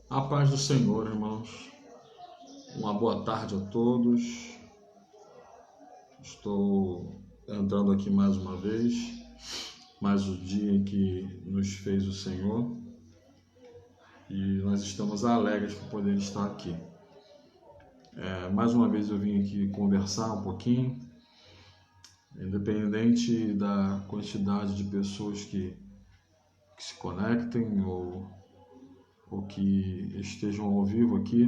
A paz do Senhor, irmãos. Uma boa tarde a todos. Estou entrando aqui mais uma vez, mais o dia em que nos fez o Senhor, e nós estamos alegres por poder estar aqui. Mais uma vez eu vim aqui conversar um pouquinho, independente da quantidade de pessoas que se conectem ou que estejam ao vivo aqui.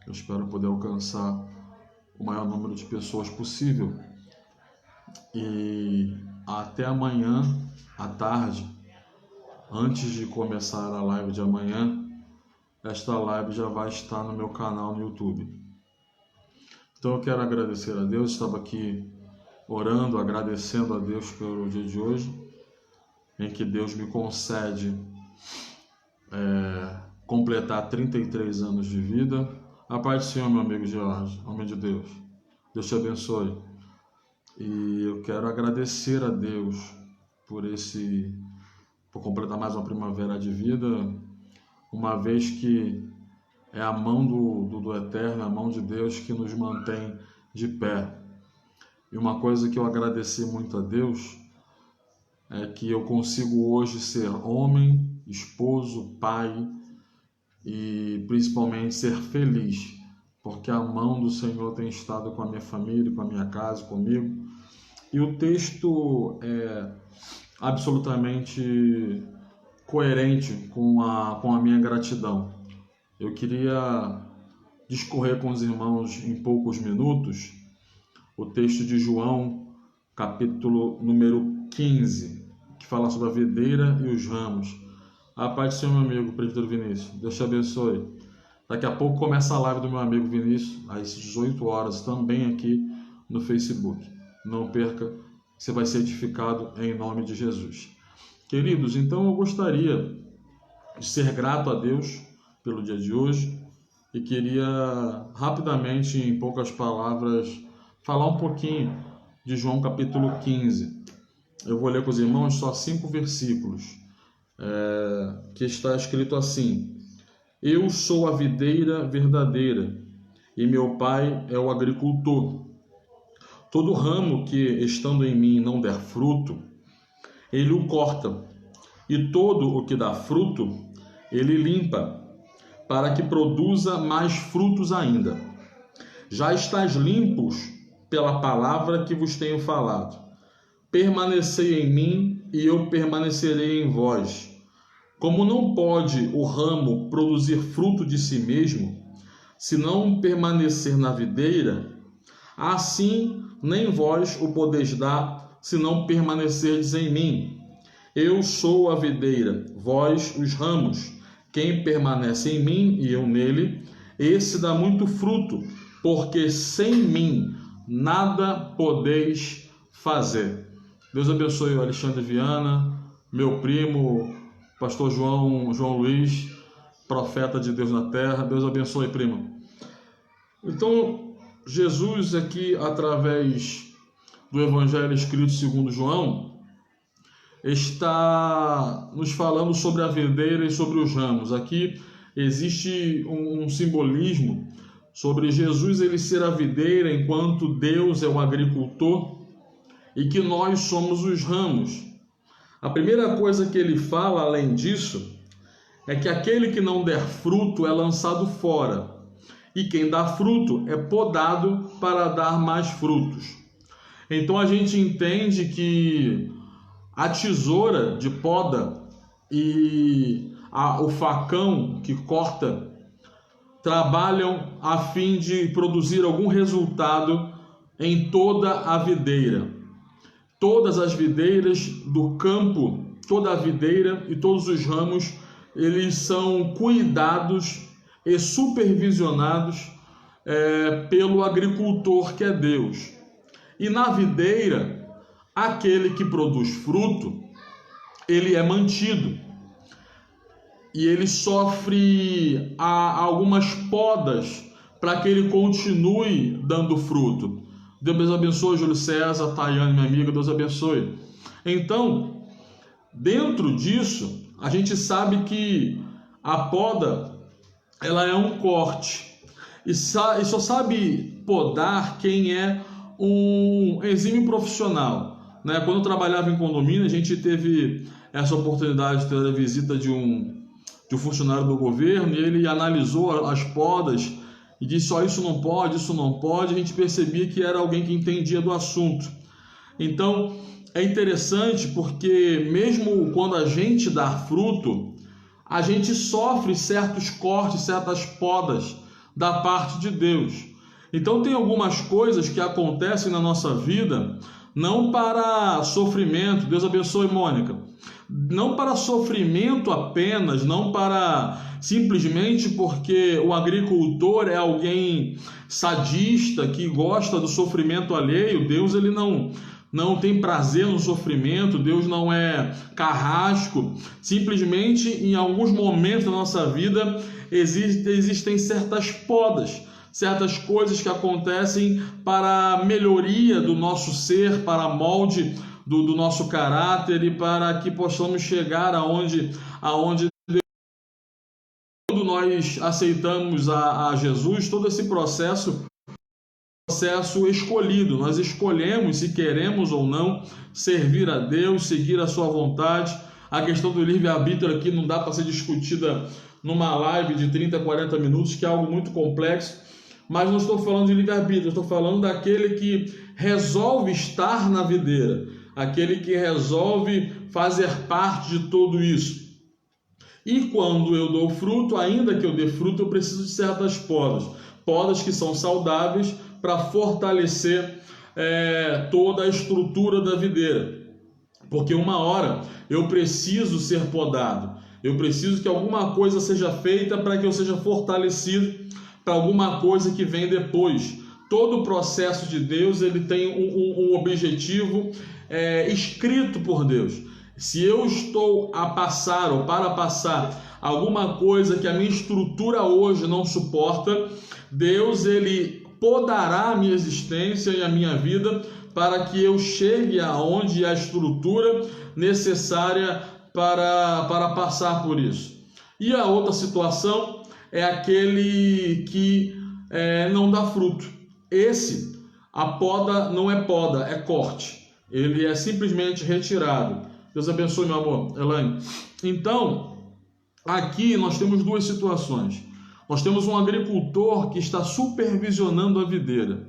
Eu espero poder alcançar o maior número de pessoas possível. E até amanhã à tarde, antes de começar a live de amanhã, esta live já vai estar no meu canal no YouTube. Então eu quero agradecer a Deus. Estava aqui orando, agradecendo a Deus pelo dia de hoje, em que Deus me concede completar 33 anos de vida. A paz do Senhor, meu amigo George, homem de Deus. Deus te abençoe. E eu quero agradecer a Deus por completar mais uma primavera de vida, uma vez que é a mão do Eterno, a mão de Deus que nos mantém de pé. E uma coisa que eu agradeci muito a Deus é que eu consigo hoje ser homem, esposo, pai e principalmente ser feliz, porque a mão do Senhor tem estado com a minha família, com a minha casa, comigo. E o texto é absolutamente coerente com a minha gratidão. Eu queria discorrer com os irmãos em poucos minutos o texto de João, capítulo número 15, que fala sobre a videira e os ramos. A paz do Senhor, meu amigo presbítero Vinícius. Deus te abençoe. Daqui a pouco começa a live do meu amigo Vinícius, às 18 horas, também aqui no Facebook. Não perca, você vai ser edificado em nome de Jesus. Queridos, então eu gostaria de ser grato a Deus pelo dia de hoje e queria rapidamente, em poucas palavras, falar um pouquinho de João capítulo 15. Eu vou ler com os irmãos só 5 versículos, que está escrito assim: Eu sou a videira verdadeira e meu pai é o agricultor. Todo ramo que, estando em mim, não der fruto, ele o corta, e todo o que dá fruto, ele limpa, para que produza mais frutos ainda. Já estáis limpos pela palavra que vos tenho falado. Permanecei em mim, e eu permanecerei em vós. Como não pode o ramo produzir fruto de si mesmo, se não permanecer na videira, assim nem vós o podeis dar, se não permanecerdes em mim. Eu sou a videira, vós os ramos. Quem permanece em mim e eu nele, esse dá muito fruto, porque sem mim nada podeis fazer. Deus abençoe o Alexandre Viana, meu primo, pastor João Luiz, profeta de Deus na terra. Deus abençoe, primo. Então, Jesus aqui, através do Evangelho escrito segundo João, está nos falando sobre a videira e sobre os ramos. Aqui existe um simbolismo sobre Jesus ele ser a videira, enquanto Deus é o agricultor, e que nós somos os ramos. A primeira coisa que ele fala, além disso, é que aquele que não der fruto é lançado fora, e quem dá fruto é podado para dar mais frutos. Então a gente entende que a tesoura de poda e o facão que corta trabalham a fim de produzir algum resultado em toda a videira. Todas as videiras do campo, toda a videira e todos os ramos, eles são cuidados e supervisionados pelo agricultor que é Deus. E na videira, aquele que produz fruto, ele é mantido. E ele sofre algumas podas para que ele continue dando fruto. Deus abençoe, Júlio César, Tayane, minha amiga, Deus abençoe. Então, dentro disso, a gente sabe que a poda ela é um corte. E só sabe podar quem é um exímio profissional, né? Quando eu trabalhava em condomínio, a gente teve essa oportunidade de ter a visita de um funcionário do governo, e ele analisou as podas e disse: ó, isso não pode, isso não pode. A gente percebia que era alguém que entendia do assunto. Então é interessante porque mesmo quando a gente dá fruto, a gente sofre certos cortes, certas podas da parte de Deus. Então tem algumas coisas que acontecem na nossa vida não para sofrimento. Deus abençoe, Mônica. Não para sofrimento apenas, não para simplesmente porque o agricultor é alguém sadista que gosta do sofrimento alheio. Deus, ele não tem prazer no sofrimento. Deus não é carrasco. Simplesmente em alguns momentos da nossa vida existem certas podas, certas coisas que acontecem para a melhoria do nosso ser, para a molde do nosso caráter e para que possamos chegar aonde quando nós aceitamos a Jesus, todo esse processo escolhido. Nós escolhemos se queremos ou não servir a Deus, seguir a sua vontade. A questão do livre-arbítrio aqui não dá para ser discutida numa live de 30, 40 minutos, que é algo muito complexo. Mas não estou falando de livre-arbítrio, estou falando daquele que resolve estar na videira, aquele que resolve fazer parte de tudo isso. E quando eu dou fruto, ainda que eu dê fruto, eu preciso de certas podas que são saudáveis para fortalecer toda a estrutura da videira. Porque uma hora eu preciso ser podado, eu preciso que alguma coisa seja feita para que eu seja fortalecido para alguma coisa que vem depois. Todo o processo de Deus, ele tem um objetivo escrito por Deus. Se eu estou a passar ou para passar alguma coisa que a minha estrutura hoje não suporta, Deus, ele podará a minha existência e a minha vida para que eu chegue aonde a estrutura necessária para passar por isso. E a outra situação é aquele que não dá fruto. A poda não é poda, é corte. Ele é simplesmente retirado. Deus abençoe, meu amor, Elaine. Então, aqui nós temos duas situações. Nós temos um agricultor que está supervisionando a videira.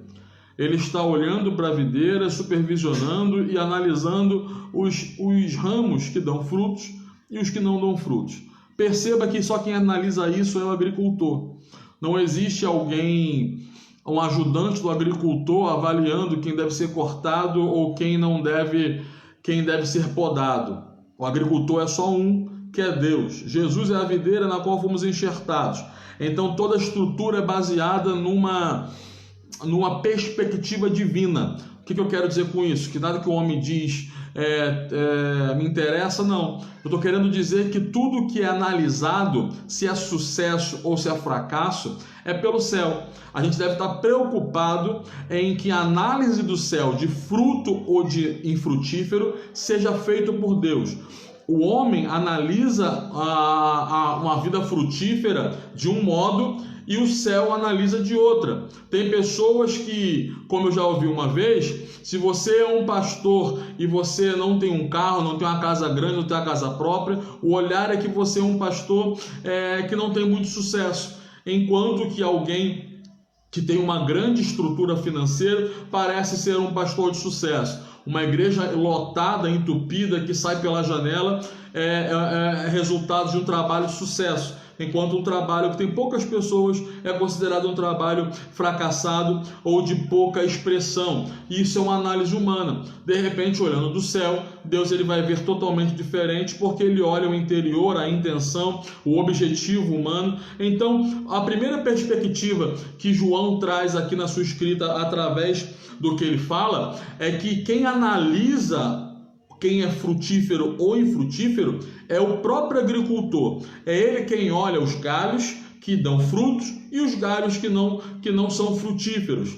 Ele está olhando para a videira, supervisionando e analisando os ramos que dão frutos e os que não dão frutos. Perceba que só quem analisa isso é o agricultor. Não existe alguém, um ajudante do agricultor avaliando quem deve ser cortado ou quem deve ser podado. O agricultor é só um, que é Deus. Jesus é a videira na qual fomos enxertados. Então toda a estrutura é baseada numa perspectiva divina. O que eu quero dizer com isso? Que nada que o homem diz me interessa, não. Eu estou querendo dizer que tudo que é analisado, se é sucesso ou se é fracasso, é pelo céu. A gente deve estar preocupado em que a análise do céu de fruto ou de infrutífero seja feita por Deus. O homem analisa uma vida frutífera de um modo e o céu analisa de outra. Tem pessoas que, como eu já ouvi uma vez, se você é um pastor e você não tem um carro, não tem uma casa grande, não tem uma casa própria, o olhar é que você é um pastor que não tem muito sucesso. Enquanto que alguém que tem uma grande estrutura financeira parece ser um pastor de sucesso. Uma igreja lotada, entupida, que sai pela janela é resultado de um trabalho de sucesso. Enquanto um trabalho que tem poucas pessoas é considerado um trabalho fracassado ou de pouca expressão. Isso é uma análise humana. De repente, olhando do céu, Deus ele vai ver totalmente diferente, porque ele olha o interior, a intenção, o objetivo humano. Então, a primeira perspectiva que João traz aqui na sua escrita, através do que ele fala, é que quem analisa quem é frutífero ou infrutífero é o próprio agricultor. É ele quem olha os galhos que dão frutos e os galhos que não são frutíferos.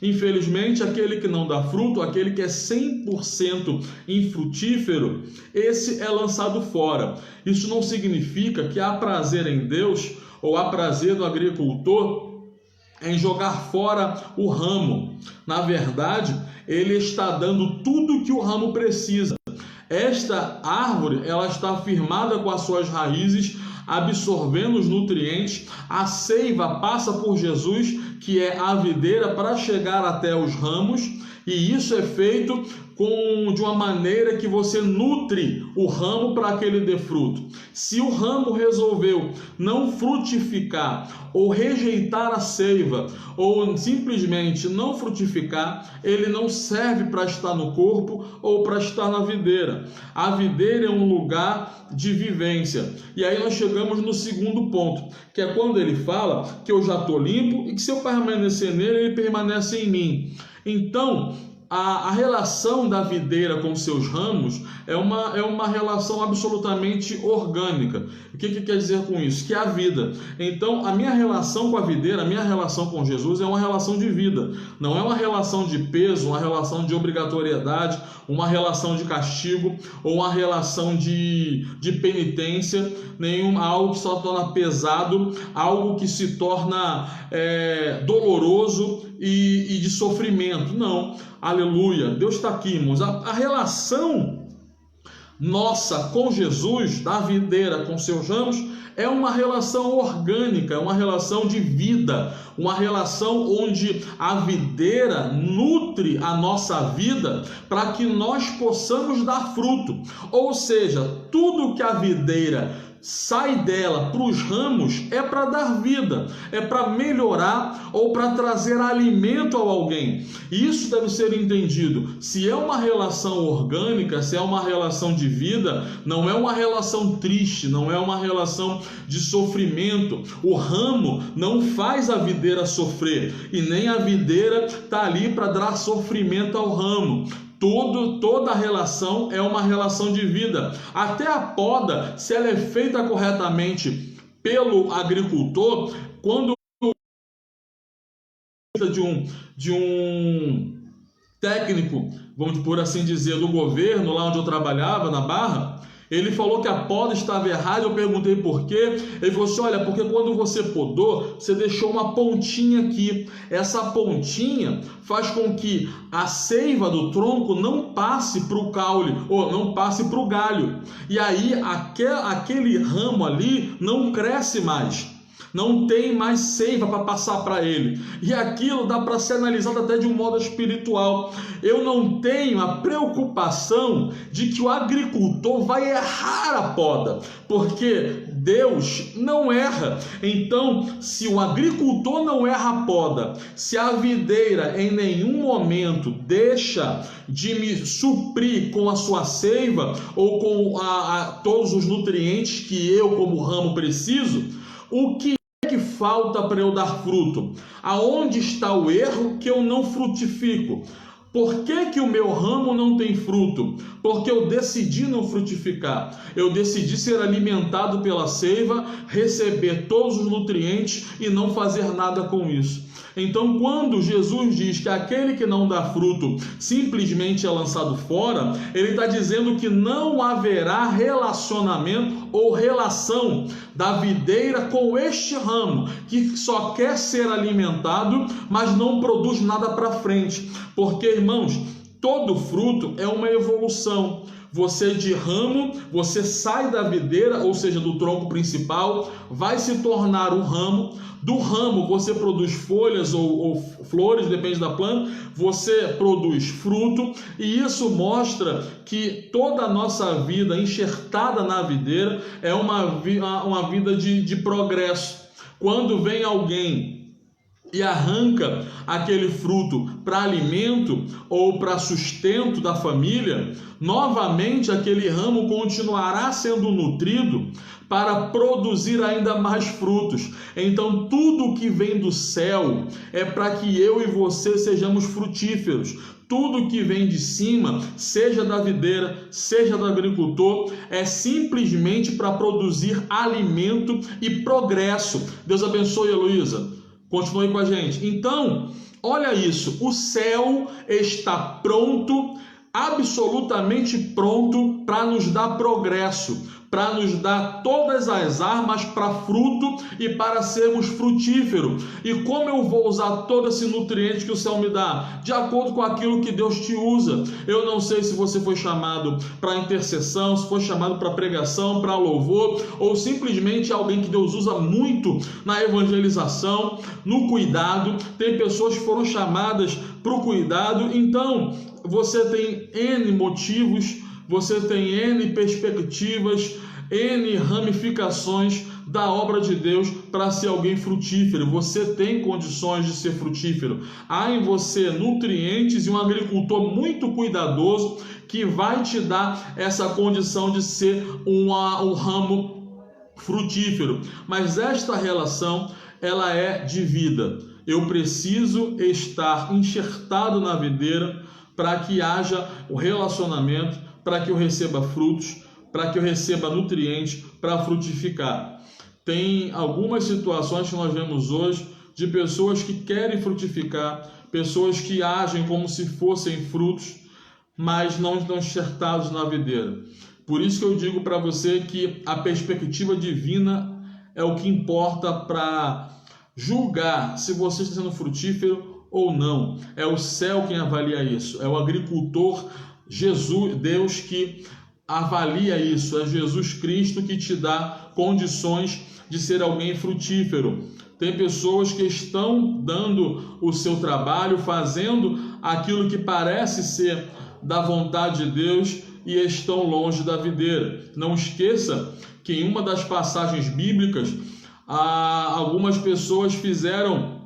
Infelizmente, aquele que não dá fruto, aquele que é 100% infrutífero, esse é lançado fora. Isso não significa que há prazer em Deus ou há prazer do agricultor em jogar fora o ramo. Na verdade, ele está dando tudo que o ramo precisa. Esta árvore, ela está firmada com as suas raízes, absorvendo os nutrientes. A seiva passa por Jesus, que é a videira, para chegar até os ramos, e isso é feito de uma maneira que você nutre o ramo para que ele dê fruto. Se o ramo resolveu não frutificar, ou rejeitar a seiva, ou simplesmente não frutificar, ele não serve para estar no corpo ou para estar na videira. A videira é um lugar de vivência. E aí nós chegamos no segundo ponto, que é quando ele fala que eu já estou limpo e que se eu permanecer nele, ele permanece em mim. Então, a relação da videira com seus ramos é uma relação absolutamente orgânica. O que quer dizer com isso? Que é a vida. Então, a minha relação com a videira, a minha relação com Jesus é uma relação de vida. Não é uma relação de peso, uma relação de obrigatoriedade, uma relação de castigo ou uma relação de penitência, algo que só torna pesado, algo que se torna doloroso e de sofrimento. Não. Aleluia. Deus está aqui, irmãos. A relação nossa com Jesus, da videira com seus ramos, é uma relação orgânica, é uma relação de vida, uma relação onde a videira nutre a nossa vida para que nós possamos dar fruto. Ou seja, tudo que a videira sai dela para os ramos é para dar vida, é para melhorar ou para trazer alimento a alguém. Isso deve ser entendido. Se é uma relação orgânica, se é uma relação de vida, não é uma relação triste, não é uma relação de sofrimento. O ramo não faz a videira sofrer e nem a videira está ali para dar sofrimento ao ramo. Toda relação é uma relação de vida. Até a poda, se ela é feita corretamente pelo agricultor, quando de um técnico, vamos por assim dizer, do governo, lá onde eu trabalhava, na Barra, ele falou que a poda estava errada. Eu perguntei por quê. Ele falou assim: olha, porque quando você podou, você deixou uma pontinha aqui. Essa pontinha faz com que a seiva do tronco não passe para o caule, ou não passe para o galho. E aí aquele ramo ali não cresce mais. Não tem mais seiva para passar para ele. E aquilo dá para ser analisado até de um modo espiritual. Eu não tenho a preocupação de que o agricultor vai errar a poda, porque Deus não erra. Então, se o agricultor não erra a poda, se a videira em nenhum momento deixa de me suprir com a sua seiva ou com todos os nutrientes que eu, como ramo, preciso, o que falta para eu dar fruto? Aonde está o erro que eu não frutifico? Por que o meu ramo não tem fruto? Porque eu decidi não frutificar. Eu decidi ser alimentado pela seiva, receber todos os nutrientes e não fazer nada com isso. Então, quando Jesus diz que aquele que não dá fruto simplesmente é lançado fora, ele está dizendo que não haverá relacionamento ou relação da videira com este ramo, que só quer ser alimentado, mas não produz nada para frente. Porque, irmãos, todo fruto é uma evolução. Você de ramo, você sai da videira, ou seja, do tronco principal, vai se tornar um ramo. Do ramo você produz folhas ou flores, depende da planta, você produz fruto, e isso mostra que toda a nossa vida enxertada na videira é uma vida de progresso. Quando vem alguém e arranca aquele fruto para alimento ou para sustento da família, novamente aquele ramo continuará sendo nutrido para produzir ainda mais frutos. Então tudo que vem do céu é para que eu e você sejamos frutíferos. Tudo que vem de cima, seja da videira, seja do agricultor, é simplesmente para produzir alimento e progresso. Deus abençoe, Heloísa. Continue com a gente. Então, olha isso, o céu está pronto, absolutamente pronto para nos dar progresso, para nos dar todas as armas para fruto e para sermos frutíferos. E como eu vou usar todo esse nutriente que o céu me dá? De acordo com aquilo que Deus te usa. Eu não sei se você foi chamado para intercessão, se foi chamado para pregação, para louvor, ou simplesmente alguém que Deus usa muito na evangelização, no cuidado. Tem pessoas que foram chamadas para o cuidado. Então, você tem N motivos, você tem N perspectivas, N ramificações da obra de Deus para ser alguém frutífero. Você tem condições de ser frutífero. Há em você nutrientes e um agricultor muito cuidadoso que vai te dar essa condição de ser um ramo frutífero. Mas esta relação, ela é de vida. Eu preciso estar enxertado na videira para que haja o relacionamento, para que eu receba frutos, para que eu receba nutrientes para frutificar. Tem algumas situações que nós vemos hoje de pessoas que querem frutificar, pessoas que agem como se fossem frutos, mas não estão enxertados na videira. Por isso que eu digo para você que a perspectiva divina é o que importa para julgar se você está sendo frutífero ou não. É o céu quem avalia isso, é o agricultor Jesus, Deus, que avalia isso, é Jesus Cristo que te dá condições de ser alguém frutífero. Tem pessoas que estão dando o seu trabalho, fazendo aquilo que parece ser da vontade de Deus e estão longe da videira. Não esqueça que em uma das passagens bíblicas, algumas pessoas fizeram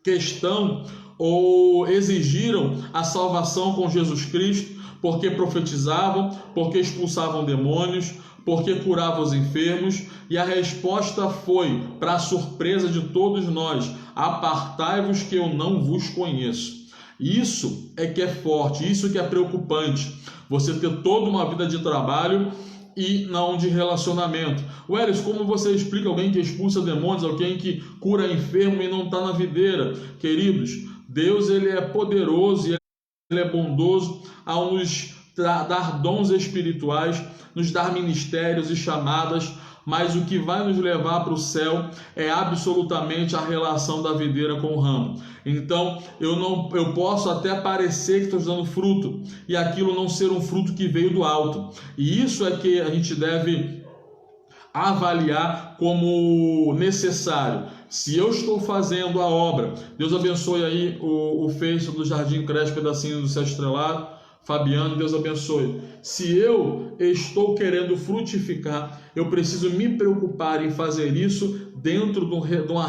questão ou exigiram a salvação com Jesus Cristo, porque profetizavam, porque expulsavam demônios, porque curavam os enfermos, e a resposta foi, para a surpresa de todos nós: apartai-vos que eu não vos conheço. Isso é que é forte, isso que é preocupante, você ter toda uma vida de trabalho e não de relacionamento. Welles, como você explica alguém que expulsa demônios, alguém que cura enfermo e não está na videira? Queridos, Deus, ele é poderoso e ele é bondoso ao nos dar dons espirituais, nos dar ministérios e chamadas, mas o que vai nos levar para o céu é absolutamente a relação da videira com o ramo. Então, eu posso até parecer que estou dando fruto e aquilo não ser um fruto que veio do alto. E isso é que a gente deve avaliar como necessário. Se eu estou fazendo a obra, Deus abençoe aí o Face do Jardim Cresce, pedacinho do Céu Estrelado, Fabiano, Deus abençoe. Se eu estou querendo frutificar, eu preciso me preocupar em fazer isso dentro de uma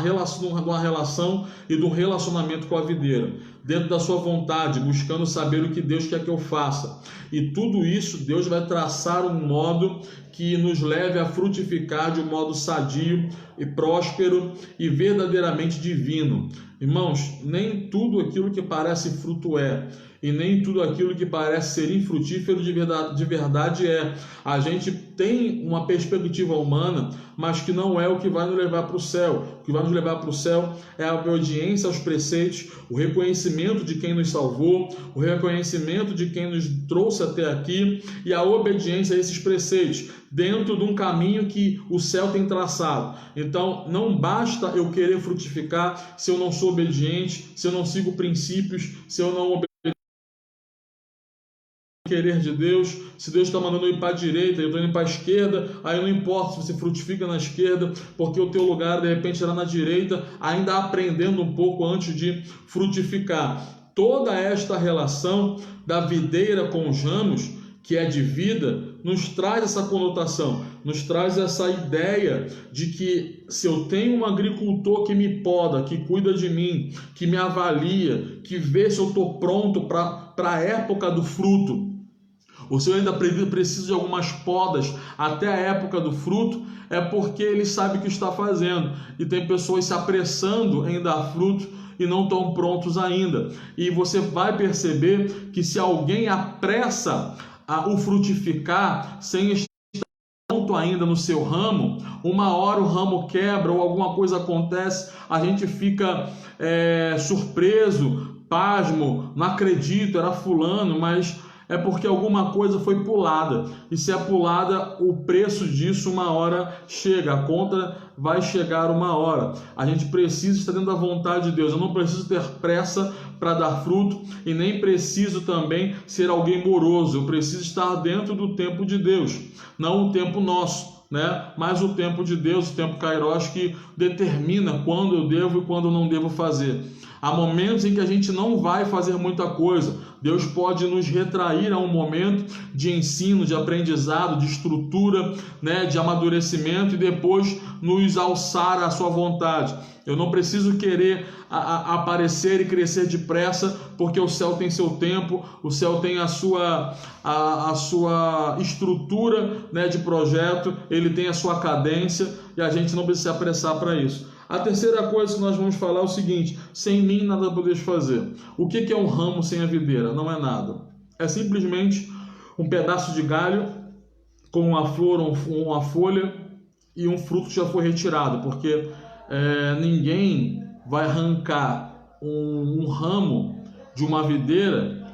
relação e de um relacionamento com a videira, dentro da sua vontade, buscando saber o que Deus quer que eu faça. E tudo isso Deus vai traçar um modo que nos leve a frutificar de um modo sadio e próspero e verdadeiramente divino. Irmãos, nem tudo aquilo que parece fruto é, e nem tudo aquilo que parece ser infrutífero de verdade é. A gente tem uma perspectiva humana, mas que não é o que vai nos levar para o céu. O que vai nos levar para o céu é a obediência aos preceitos, o reconhecimento de quem nos salvou, o reconhecimento de quem nos trouxe até aqui e a obediência a esses preceitos, dentro de um caminho que o céu tem traçado. Então, não basta eu querer frutificar se eu não sou obediente, se eu não sigo princípios, se eu não obedeço querer de Deus. Se Deus está mandando eu ir para a direita, eu estou indo para a esquerda, aí não importa se você frutifica na esquerda, porque o teu lugar de repente será na direita, ainda aprendendo um pouco antes de frutificar. Toda esta relação da videira com os ramos, que é de vida, nos traz essa conotação, nos traz essa ideia de que se eu tenho um agricultor que me poda, que cuida de mim, que me avalia, que vê se eu estou pronto para a época do fruto, ou se eu ainda preciso de algumas podas até a época do fruto, é porque ele sabe o que está fazendo. E tem pessoas se apressando em dar fruto e não estão prontos ainda. E você vai perceber que se alguém apressa o frutificar sem estar pronto ainda no seu ramo, uma hora o ramo quebra ou alguma coisa acontece, a gente fica surpreso, pasmo, não acredito, era fulano, mas é porque alguma coisa foi pulada. E se é pulada, o preço disso uma hora chega, a conta vai chegar uma hora. A gente precisa estar dentro da vontade de Deus. Eu não preciso ter pressa para dar fruto e nem preciso também ser alguém moroso. Eu preciso estar dentro do tempo de Deus, não o tempo nosso, né? Mas o tempo de Deus, o tempo Kairos, que determina quando eu devo e quando eu não devo fazer. Há momentos em que a gente não vai fazer muita coisa. Deus pode nos retrair a um momento de ensino, de aprendizado, de estrutura, né, de amadurecimento e depois nos alçar à sua vontade. Eu não preciso querer aparecer e crescer depressa, porque o céu tem seu tempo, o céu tem a sua estrutura, né, de projeto, ele tem a sua cadência e a gente não precisa se apressar para isso. A terceira coisa que nós vamos falar é o seguinte: sem mim nada podeis fazer. O que é um ramo sem a videira? Não é nada. É simplesmente um pedaço de galho com uma flor, uma folha e um fruto que já foi retirado, porque ninguém vai arrancar um ramo de uma videira,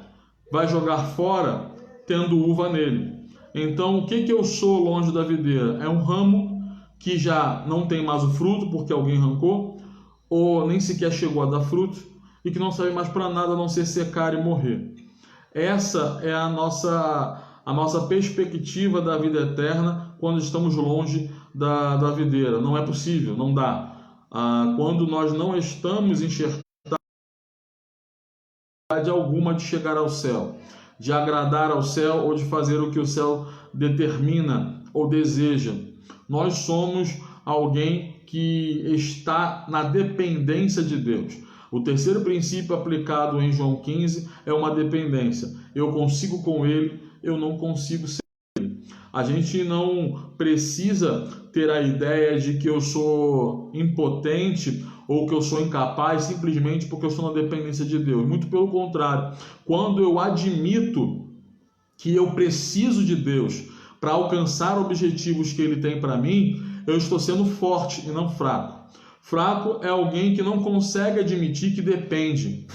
vai jogar fora tendo uva nele. Então, o que eu sou longe da videira? É um ramo que já não tem mais o fruto porque alguém arrancou, ou nem sequer chegou a dar fruto, e que não serve mais para nada a não ser secar e morrer. Essa é a nossa perspectiva da vida eterna quando estamos longe da videira. Não é possível, não dá. Quando nós não estamos enxertando alguma de chegar ao céu, de agradar ao céu ou de fazer o que o céu determina ou deseja. Nós somos alguém que está na dependência de Deus. O terceiro princípio aplicado em João 15 é uma dependência. Eu consigo com Ele, eu não consigo sem Ele. A gente não precisa ter a ideia de que eu sou impotente ou que eu sou incapaz simplesmente porque eu estou na dependência de Deus. Muito pelo contrário. Quando eu admito que eu preciso de Deus para alcançar objetivos que Ele tem para mim, eu estou sendo forte e não fraco. Fraco é alguém que não consegue admitir que depende.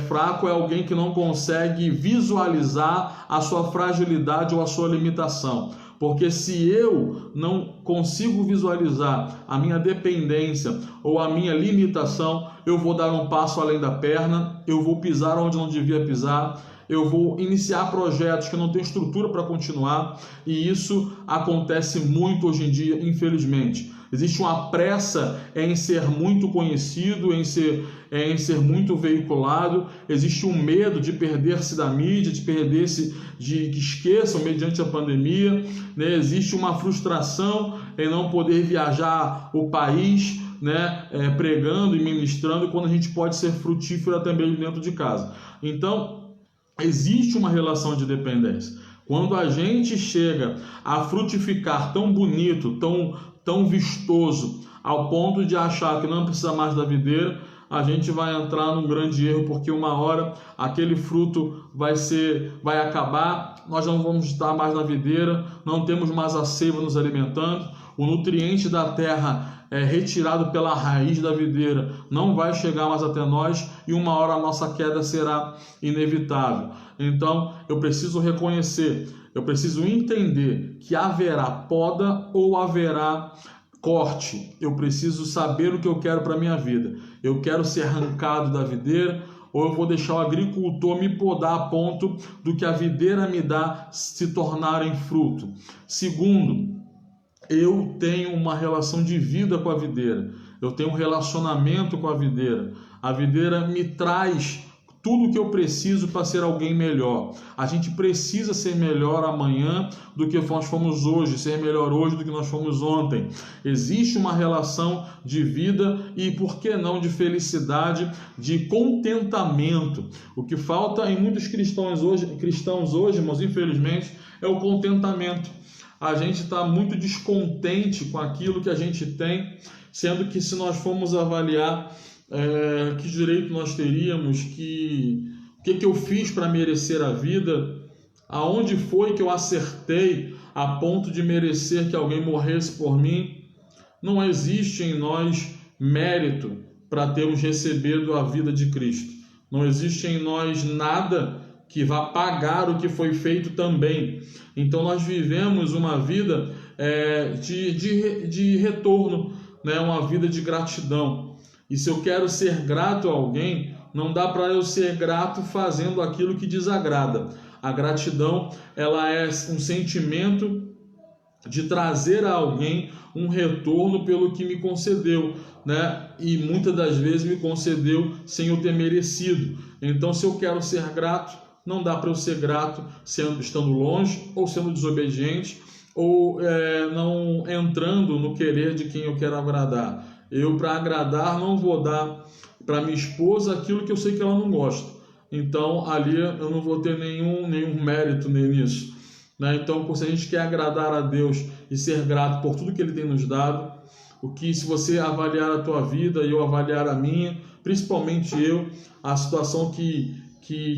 Fraco é alguém que não consegue visualizar a sua fragilidade ou a sua limitação. Porque se eu não consigo visualizar a minha dependência ou a minha limitação, eu vou dar um passo além da perna, eu vou pisar onde não devia pisar, eu vou iniciar projetos que não têm estrutura para continuar, e isso acontece muito hoje em dia, infelizmente. Existe uma pressa em ser muito conhecido, em ser muito veiculado. Existe um medo de perder-se da mídia, de perder-se, de que esqueçam mediante a pandemia, né? Existe uma frustração em não poder viajar o país, né? Pregando e ministrando, quando a gente pode ser frutífero até mesmo dentro de casa. Então, existe uma relação de dependência. Quando a gente chega a frutificar tão bonito, tão vistoso, ao ponto de achar que não precisa mais da videira, a gente vai entrar num grande erro, porque uma hora aquele fruto vai acabar, nós não vamos estar mais na videira, não temos mais a seiva nos alimentando, o nutriente da terra retirado pela raiz da videira não vai chegar mais até nós, e uma hora a nossa queda será inevitável. Então eu preciso reconhecer, eu preciso entender que haverá poda ou haverá corte. Eu preciso saber o que eu quero para a minha vida. Eu quero ser arrancado da videira, ou eu vou deixar o agricultor me podar a ponto do que a videira me dá se tornar em fruto. Segundo, eu tenho uma relação de vida com a videira. Eu tenho um relacionamento com a videira. A videira me traz tudo o que eu preciso para ser alguém melhor. A gente precisa ser melhor amanhã do que nós fomos hoje, ser melhor hoje do que nós fomos ontem. Existe uma relação de vida e, por que não, de felicidade, de contentamento. O que falta em muitos cristãos hoje, irmãos, infelizmente, é o contentamento. A gente está muito descontente com aquilo que a gente tem, sendo que se nós formos avaliar que direito nós teríamos, o que eu fiz para merecer a vida, aonde foi que eu acertei, a ponto de merecer que alguém morresse por mim. Não existe em nós mérito para termos recebido a vida de Cristo. Não existe em nós nada que vá pagar o que foi feito também. Então nós vivemos uma vida de retorno, né? Uma vida de gratidão. E se eu quero ser grato a alguém, não dá para eu ser grato fazendo aquilo que desagrada. A gratidão, ela é um sentimento de trazer a alguém um retorno pelo que me concedeu, né? E muitas das vezes me concedeu sem eu ter merecido. Então, se eu quero ser grato, não dá para eu ser grato estando longe ou sendo desobediente ou não entrando no querer de quem eu quero agradar. Eu, para agradar, não vou dar para minha esposa aquilo que eu sei que ela não gosta. Então, ali eu não vou ter nenhum mérito nisso. Né? Então, se a gente quer agradar a Deus e ser grato por tudo que Ele tem nos dado, se você avaliar a tua vida e eu avaliar a minha, principalmente eu, a situação que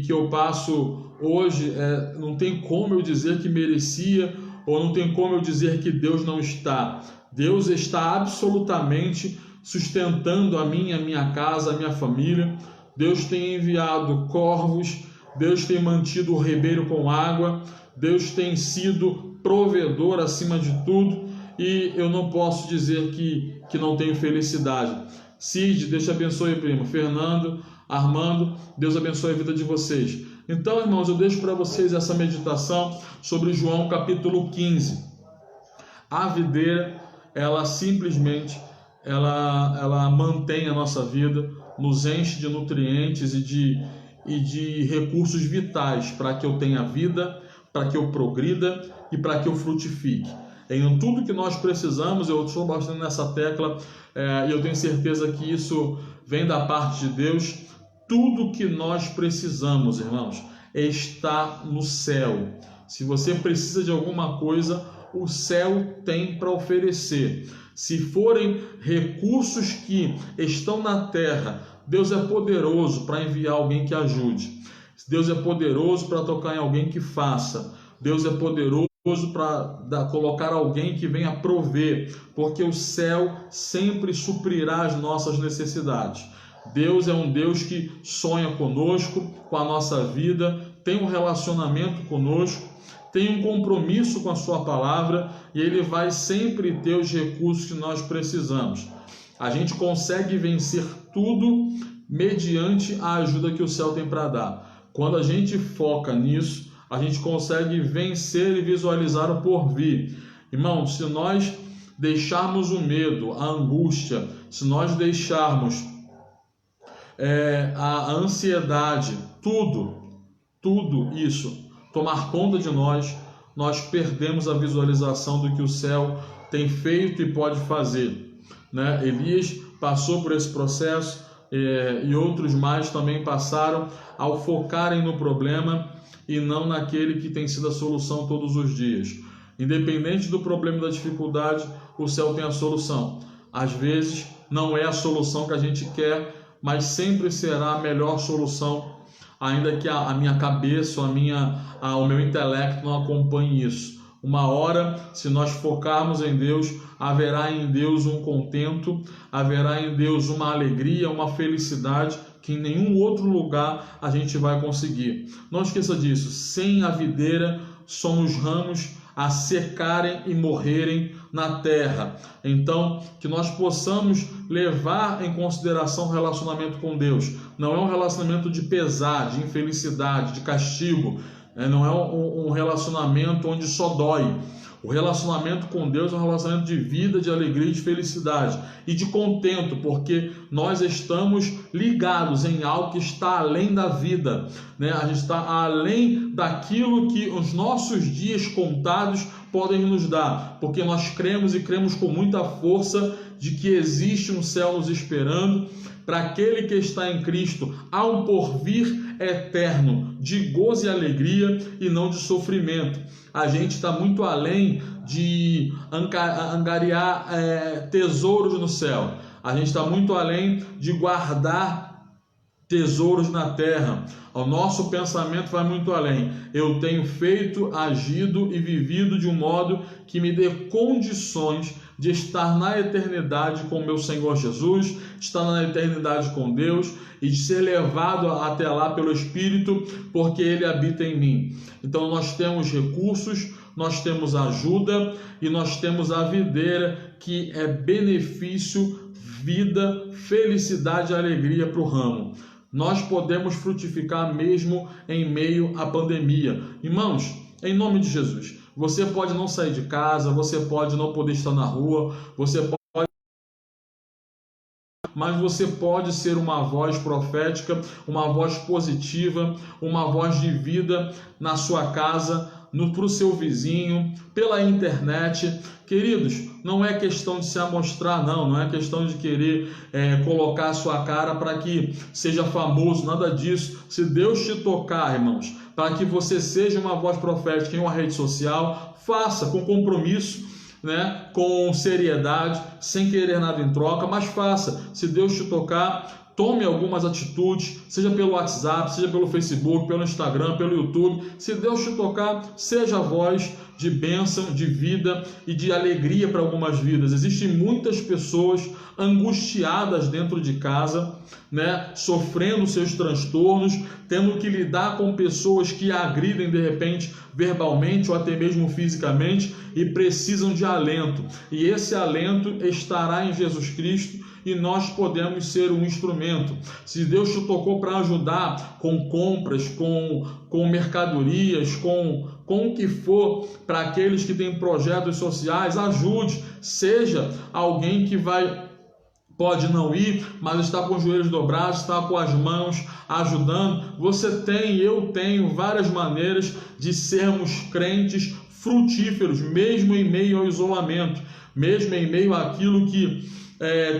eu passo hoje, não tem como eu dizer que merecia, ou não tem como eu dizer que Deus não está. Deus está absolutamente sustentando a minha casa, a minha família. Deus tem enviado corvos, Deus tem mantido o ribeiro com água, Deus tem sido provedor acima de tudo, e eu não posso dizer que não tenho felicidade. Cid, Deus te abençoe, primo. Fernando, Armando, Deus abençoe a vida de vocês. Então, irmãos, eu deixo para vocês essa meditação sobre João capítulo 15. A videira, ela simplesmente ela mantém a nossa vida, nos enche de nutrientes e de recursos vitais para que eu tenha vida, para que eu progrida e para que eu frutifique. Em tudo que nós precisamos, eu estou bastante nessa tecla e eu tenho certeza que isso vem da parte de Deus. Tudo que nós precisamos, irmãos, está no céu. Se você precisa de alguma coisa, o céu tem para oferecer. Se forem recursos que estão na terra, Deus é poderoso para enviar alguém que ajude. Deus é poderoso para tocar em alguém que faça. Deus é poderoso para colocar alguém que venha prover, porque o céu sempre suprirá as nossas necessidades. Deus é um Deus que sonha conosco, com a nossa vida, tem um relacionamento conosco, tem um compromisso com a sua palavra e Ele vai sempre ter os recursos que nós precisamos. A gente consegue vencer tudo mediante a ajuda que o céu tem para dar. Quando a gente foca nisso, a gente consegue vencer e visualizar o porvir. Irmão, se nós deixarmos o medo, a angústia, se nós deixarmos a ansiedade, tudo isso tomar conta de nós perdemos a visualização do que o céu tem feito e pode fazer. Né? Elias passou por esse processo e outros mais também passaram ao focarem no problema e não naquele que tem sido a solução todos os dias. Independente do problema e da dificuldade, o céu tem a solução. Às vezes não é a solução que a gente quer, mas sempre será a melhor solução, ainda que a minha cabeça, o meu intelecto não acompanhe isso. Uma hora, se nós focarmos em Deus, haverá em Deus um contento, haverá em Deus uma alegria, uma felicidade que em nenhum outro lugar a gente vai conseguir. Não esqueça disso, sem a videira somos ramos a secarem e morrerem na terra. Então, que nós possamos levar em consideração o relacionamento com Deus. Não é um relacionamento de pesar, de infelicidade, de castigo. Não é um relacionamento onde só dói. O relacionamento com Deus é um relacionamento de vida, de alegria, de felicidade e de contento, porque nós estamos ligados em algo que está além da vida, né? A gente está além daquilo que os nossos dias contados podem nos dar, porque nós cremos e cremos com muita força de que existe um céu nos esperando. Para aquele que está em Cristo, há um porvir eterno de gozo e alegria e não de sofrimento. A gente está muito além de angariar tesouros no céu. A gente está muito além de guardar tesouros na terra. O nosso pensamento vai muito além. Eu tenho feito, agido e vivido de um modo que me dê condições de estar na eternidade com meu Senhor Jesus, estar na eternidade com Deus e de ser levado até lá pelo Espírito, porque Ele habita em mim. Então nós temos recursos, nós temos ajuda e nós temos a videira, que é benefício, vida, felicidade e alegria para o ramo. Nós podemos frutificar mesmo em meio à pandemia. Irmãos, em nome de Jesus, você pode não sair de casa, você pode não poder estar na rua, mas você pode ser uma voz profética, uma voz positiva, uma voz de vida na sua casa, para o seu vizinho, pela internet. Queridos, não é questão de se amostrar, não é questão de querer colocar a sua cara para que seja famoso, nada disso. Se Deus te tocar, irmãos, para que você seja uma voz profética em uma rede social, faça com compromisso, com seriedade, sem querer nada em troca, mas faça. Se Deus te tocar, tome algumas atitudes, seja pelo WhatsApp, seja pelo Facebook, pelo Instagram, pelo YouTube. Se Deus te tocar, seja a voz de bênção, de vida e de alegria para algumas vidas. Existem muitas pessoas angustiadas dentro de casa, sofrendo seus transtornos, tendo que lidar com pessoas que agridem de repente verbalmente ou até mesmo fisicamente e precisam de alento. E esse alento estará em Jesus Cristo e nós podemos ser um instrumento. Se Deus te tocou para ajudar com compras, com mercadorias, com o que for, para aqueles que têm projetos sociais, ajude. Seja alguém que pode não ir, mas está com os joelhos dobrados, está com as mãos ajudando. Eu tenho várias maneiras de sermos crentes frutíferos, mesmo em meio ao isolamento, mesmo em meio àquilo que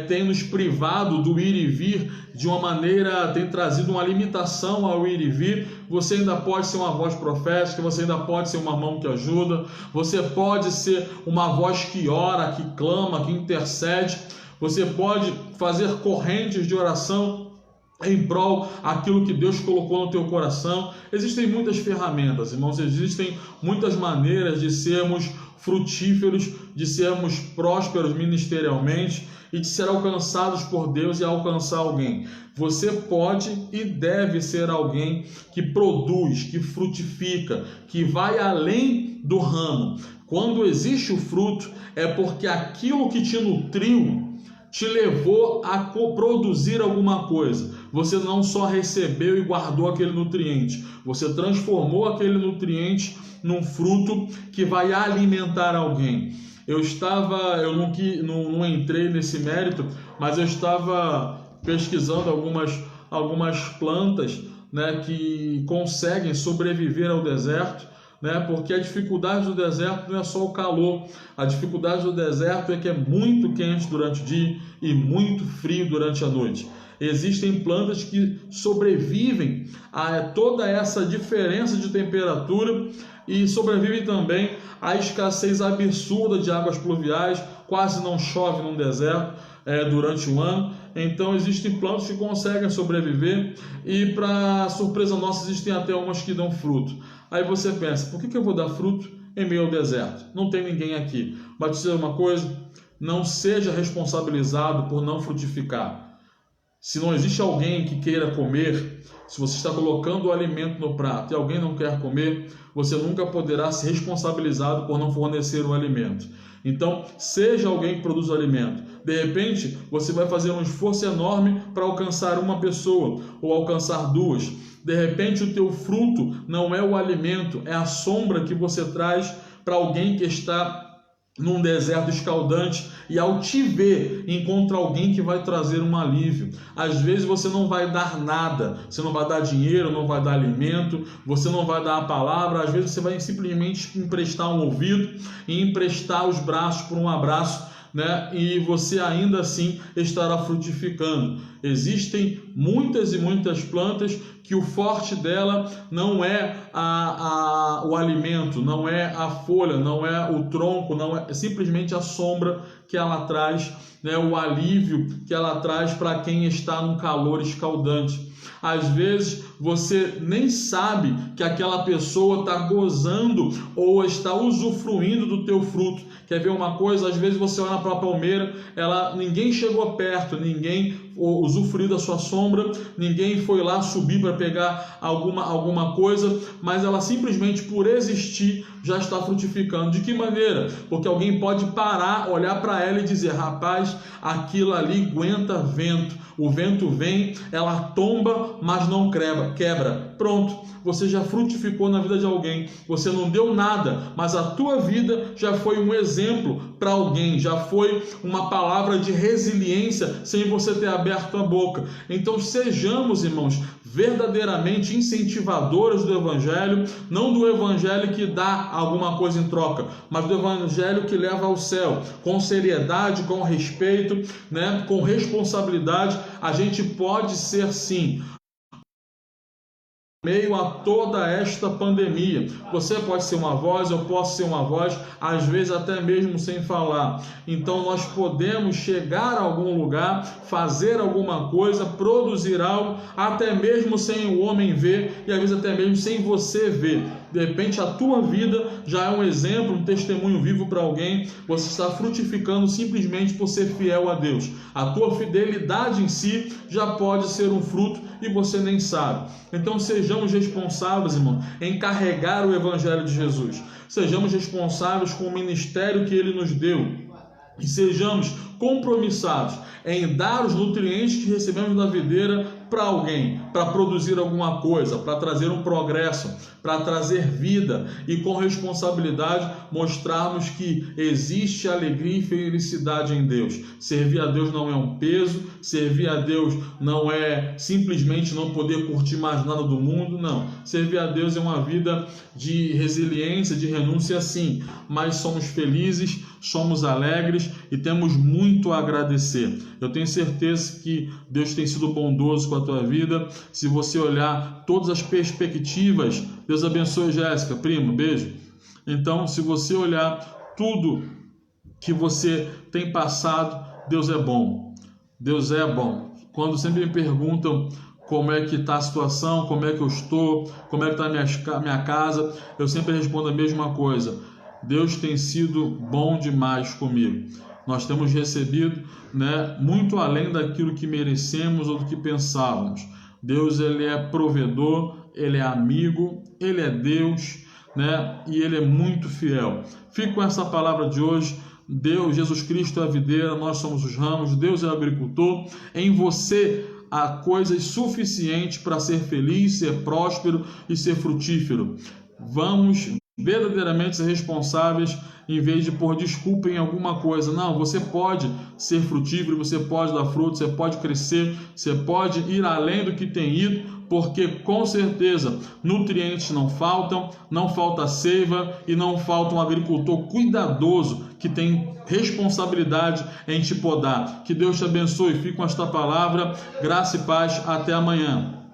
tem nos privado do ir e vir, de uma maneira, tem trazido uma limitação ao ir e vir. Você ainda pode ser uma voz profética, você ainda pode ser uma mão que ajuda, você pode ser uma voz que ora, que clama, que intercede, você pode fazer correntes de oração em prol aquilo que Deus colocou no teu coração. Existem muitas ferramentas, irmãos, existem muitas maneiras de sermos frutíferos, de sermos prósperos ministerialmente e de ser alcançados por Deus e alcançar alguém. Você pode e deve ser alguém que produz, que frutifica, que vai além do ramo. Quando existe o fruto, é porque aquilo que te nutriu te levou a produzir alguma coisa. Você não só recebeu e guardou aquele nutriente, você transformou aquele nutriente num fruto que vai alimentar alguém. Eu não entrei nesse mérito, mas eu estava pesquisando algumas plantas, que conseguem sobreviver ao deserto, porque a dificuldade do deserto não é só o calor, a dificuldade do deserto é que é muito quente durante o dia e muito frio durante a noite. Existem plantas que sobrevivem a toda essa diferença de temperatura e sobrevivem também à escassez absurda de águas pluviais. Quase não chove no deserto durante o ano. Então existem plantas que conseguem sobreviver e, para surpresa nossa, existem até umas que dão fruto. Aí você pensa, por que eu vou dar fruto em meio ao deserto? Não tem ninguém aqui. Mas te dizer uma coisa, não seja responsabilizado por não frutificar. Se não existe alguém que queira comer, se você está colocando o alimento no prato e alguém não quer comer, você nunca poderá ser responsabilizado por não fornecer o alimento. Então, seja alguém que produz o alimento. De repente, você vai fazer um esforço enorme para alcançar uma pessoa ou alcançar duas. De repente, o teu fruto não é o alimento, é a sombra que você traz para alguém que está num deserto escaldante e, ao te ver, encontra alguém que vai trazer um alívio. Às vezes você não vai dar nada, você não vai dar dinheiro, não vai dar alimento, você não vai dar a palavra. Às vezes você vai simplesmente emprestar um ouvido e emprestar os braços por um abraço, e você ainda assim estará frutificando. Existem muitas e muitas plantas que o forte dela não é o alimento, não é a folha, não é o tronco, não é simplesmente a sombra que ela traz, o alívio que ela traz para quem está num calor escaldante. Às vezes você nem sabe que aquela pessoa está gozando ou está usufruindo do teu fruto. Quer ver uma coisa? Às vezes você olha para a palmeira, ninguém chegou perto, ninguém usufruiu da sua sombra, ninguém foi lá subir para pegar alguma coisa, mas ela simplesmente por existir já está frutificando. De que maneira? Porque alguém pode parar, olhar para ela e dizer: rapaz, aquilo ali aguenta vento, o vento vem, ela tomba, mas não quebra. Pronto, você já frutificou na vida de alguém. Você não deu nada, mas a tua vida já foi um exemplo para alguém, já foi uma palavra de resiliência sem você ter aberto a boca. Então sejamos, irmãos, verdadeiramente incentivadores do Evangelho, não do Evangelho que dá alguma coisa em troca, mas do Evangelho que leva ao céu, com seriedade, com respeito, né? Com responsabilidade. A gente pode ser sim, meio a toda esta pandemia. Você pode ser uma voz, eu posso ser uma voz, às vezes até mesmo sem falar. Então nós podemos chegar a algum lugar, fazer alguma coisa, produzir algo, até mesmo sem o homem ver e às vezes até mesmo sem você ver. De repente a tua vida já é um exemplo, um testemunho vivo para alguém. Você está frutificando simplesmente por ser fiel a Deus. A tua fidelidade em si já pode ser um fruto e você nem sabe. Então sejamos responsáveis, irmão, em carregar o Evangelho de Jesus. Sejamos responsáveis com o ministério que Ele nos deu. E sejamos compromissados em dar os nutrientes que recebemos da videira para alguém, para produzir alguma coisa, para trazer um progresso, para trazer vida e com responsabilidade mostrarmos que existe alegria e felicidade em Deus. Servir a Deus não é um peso, servir a Deus não é simplesmente não poder curtir mais nada do mundo, não. Servir a Deus é uma vida de resiliência, de renúncia, sim, mas somos felizes, somos alegres e temos muito a agradecer. Eu tenho certeza que Deus tem sido bondoso com a tua vida. Se você olhar todas as perspectivas, Deus abençoe, Jéssica, prima, beijo. Então, se você olhar tudo que você tem passado, Deus é bom. Deus é bom. Quando sempre me perguntam como é que está a situação, como é que eu estou, como é que está a minha casa, eu sempre respondo a mesma coisa. Deus tem sido bom demais comigo. Nós temos recebido, né, muito além daquilo que merecemos ou do que pensávamos. Deus, Ele é provedor, Ele é amigo, Ele é Deus, né, e Ele é muito fiel. Fico com essa palavra de hoje. Deus, Jesus Cristo é a videira, nós somos os ramos, Deus é o agricultor. Em você há coisas suficientes para ser feliz, ser próspero e ser frutífero. Vamos verdadeiramente ser responsáveis, em vez de pôr desculpa em alguma coisa. Não, você pode ser frutífero, você pode dar fruto, você pode crescer, você pode ir além do que tem ido, porque com certeza nutrientes não faltam, não falta seiva e não falta um agricultor cuidadoso que tem responsabilidade em te podar. Que Deus te abençoe. Fique com esta palavra, graça e paz, até amanhã.